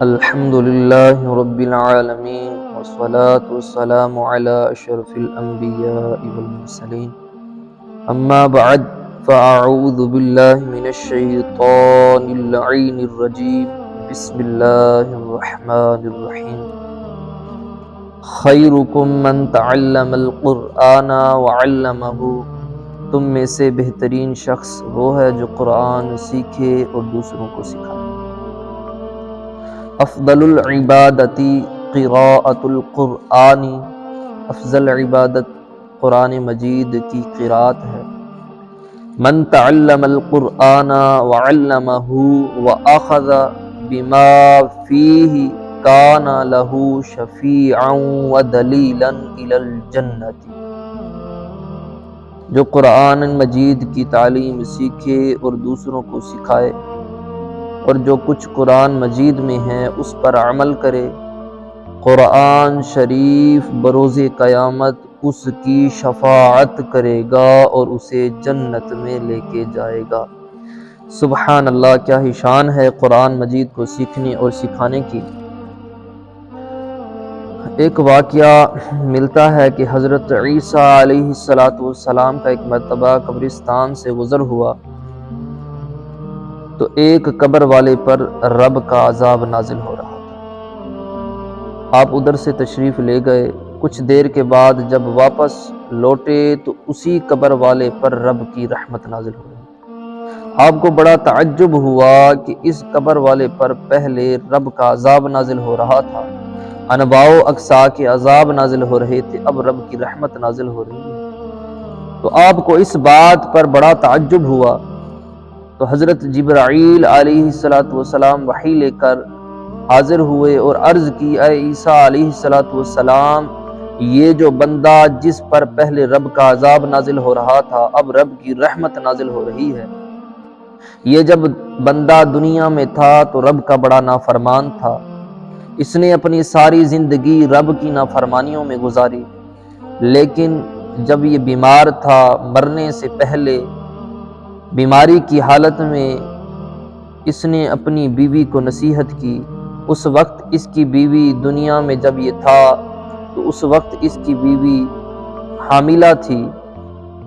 الحمد لله رب العالمين والصلاة والسلام على أشرف الأنبياء والمرسلين أما بعد فأعوذ بالله من الشيطان اللعين الرجيم بسم الله الرحمن الرحيم خيركم من تعلم القرآن وعلمه تم میں سے بہترین شخص وہ ہے جو قرآن سیکھے اور دوسروں کو سکھائے۔ افضل العبادتی قراءۃ القرآن، افضل عبادت قرآن مجید کی قراءت ہے۔ من تعلم القرآن وعلمہ واخذ بما فیہ کان لہ شفیعا ودلیلا الی الجنۃ، جو قرآن مجید کی تعلیم سیکھے اور دوسروں کو سکھائے اور جو کچھ قرآن مجید میں ہے اس پر عمل کرے، قرآن شریف بروز قیامت اس کی شفاعت کرے گا اور اسے جنت میں لے کے جائے گا۔ سبحان اللہ، کیا ہی شان ہے قرآن مجید کو سیکھنے اور سکھانے کی۔ ایک واقعہ ملتا ہے کہ حضرت عیسیٰ علیہ السلام کا ایک مرتبہ قبرستان سے گزر ہوا تو ایک قبر والے پر رب کا عذاب نازل ہو رہا تھا۔ آپ ادھر سے تشریف لے گئے، کچھ دیر کے بعد جب واپس لوٹے تو اسی قبر والے پر رب کی رحمت نازل ہو رہی۔ آپ کو بڑا تعجب ہوا کہ اس قبر والے پر پہلے رب کا عذاب نازل ہو رہا تھا، انواع و اقسام کے عذاب نازل ہو رہے تھے، اب رب کی رحمت نازل ہو رہی ہے۔ تو آپ کو اس بات پر بڑا تعجب ہوا تو حضرت جبرائیل علیہ السلام وحی لے کر حاضر ہوئے اور عرض کی، اے عیسیٰ علیہ السلام، یہ جو بندہ جس پر پہلے رب کا عذاب نازل ہو رہا تھا اب رب کی رحمت نازل ہو رہی ہے، یہ جب بندہ دنیا میں تھا تو رب کا بڑا نافرمان تھا، اس نے اپنی ساری زندگی رب کی نافرمانیوں میں گزاری، لیکن جب یہ بیمار تھا مرنے سے پہلے بیماری کی حالت میں اس نے اپنی بیوی کو نصیحت کی۔ اس وقت اس کی بیوی دنیا میں جب یہ تھا تو اس وقت اس کی بیوی حاملہ تھی۔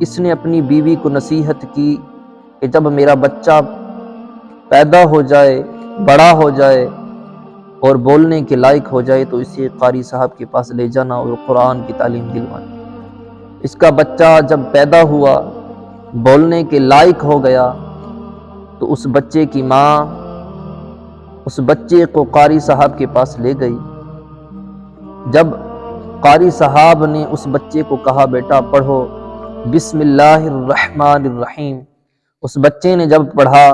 اس نے اپنی بیوی کو نصیحت کی کہ جب میرا بچہ پیدا ہو جائے، بڑا ہو جائے اور بولنے کے لائق ہو جائے تو اسے قاری صاحب کے پاس لے جانا اور قرآن کی تعلیم دلوانا۔ اس کا بچہ جب پیدا ہوا، بولنے کے لائق ہو گیا تو اس بچے کی ماں اس بچے کو قاری صاحب کے پاس لے گئی۔ جب قاری صاحب نے اس بچے کو کہا بیٹا پڑھو بسم اللہ الرحمن الرحیم، اس بچے نے جب پڑھا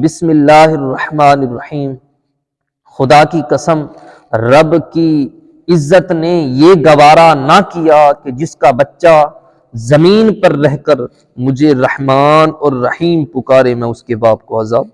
بسم اللہ الرحمن الرحیم، خدا کی قسم رب کی عزت نے یہ گوارا نہ کیا کہ جس کا بچہ زمین پر رہ کر مجھے رحمان اور رحیم پکارے میں اس کے باپ کو عذاب